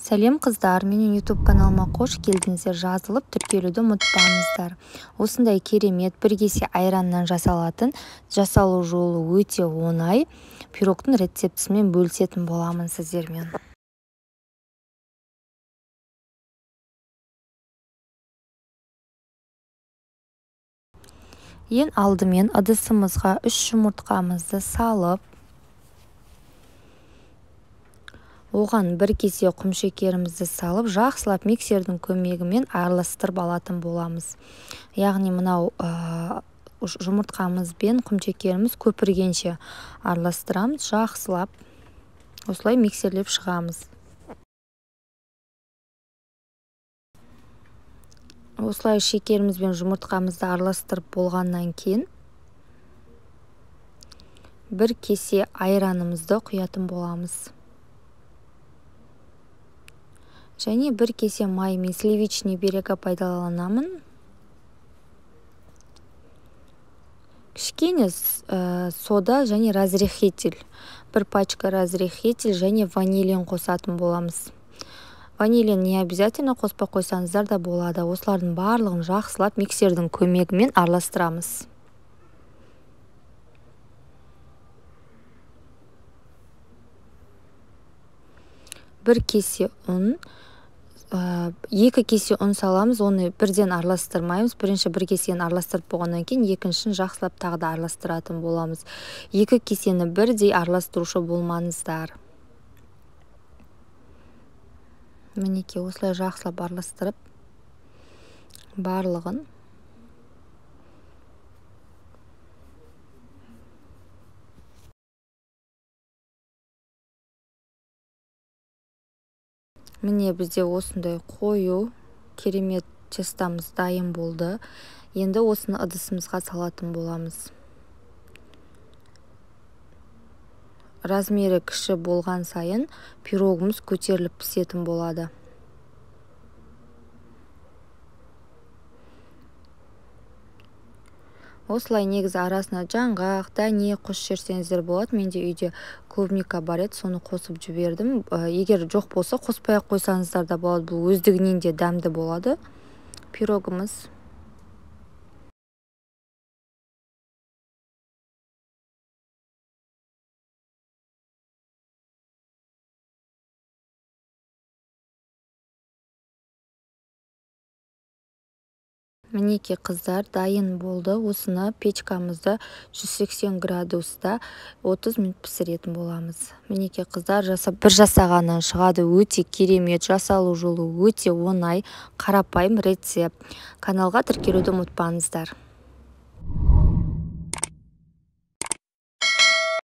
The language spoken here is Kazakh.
Сәлем қыздар, менің YouTube каналыма қош келдіңіздер. Жазылып тіркелуді ұмытпаңыздар. Осындай керемет бір кесе айраннан жасалатын жасалу жолы өте оңай пирогтың рецептісімен бөлісетін боламын сіздермен. Ең алдымен ыдысымызға 3 жұмыртқамызды салып, оған бір кесе құмшекерімізді салып, жақсылап миксердің көмегімен араластырып алатын боламыз. Яғни мынау жұмыртқамыз бен құмшекеріміз көпіргенше араластырамыз, жақсылап осылай миксерлеп шығамыз. Осылай шекеріміз бен жұмыртқамызды араластырып болғаннан кейін бір кесе айранымызды құятын боламыз. Және бір кесе май мен сливичный берега пайдаланамын. Кішкене сода және разрыхитель. Бір пачка разрыхитель және ванилин қосатын боламыз. Ванилин не обязательно қоспай қойсаңыздар да болады. Осылардың барлығын жақсылап миксердің көмегімен араластырамыз. Бір кесе ұн, 2 кесе ұн саламыз, оны бірден араластырмаймыз. Бірінші бір кесені араластырып болғаннан кейін екіншісін жақсылап тағы да араластыратын боламыз. 2 кесені бірдей араластырушы болмаңыздар. Мінекей осылай жақсылап араластырып барлығын міне бізде осындай қою керемет тестамыз дайын болды. Енді осыны ыдысымызға салатын боламыз. Размері кіші болған сайын пирогымыз көтеріліп пісетін болады. Осылай негізі арасына жаңғақ, дәне қосып жіберсеңіздер болады. Менде үйде клубника бар еді, соны қосып жібердім. Егер жоқ болса, қоспай қойсаңыздар да болады. Бұл өздігінен де дәмді болады пирогымыз. Мінекей қыздар дайын болды. Осыны печкамызда 180 градуста 30 минут пісіретін боламыз. Мінекей қыздар бір жасағаннан шығады. Өте керемет, жасалу жолы өте оңай, қарапайым рецепт. Каналға тіркелуді ұмытпаңыздар.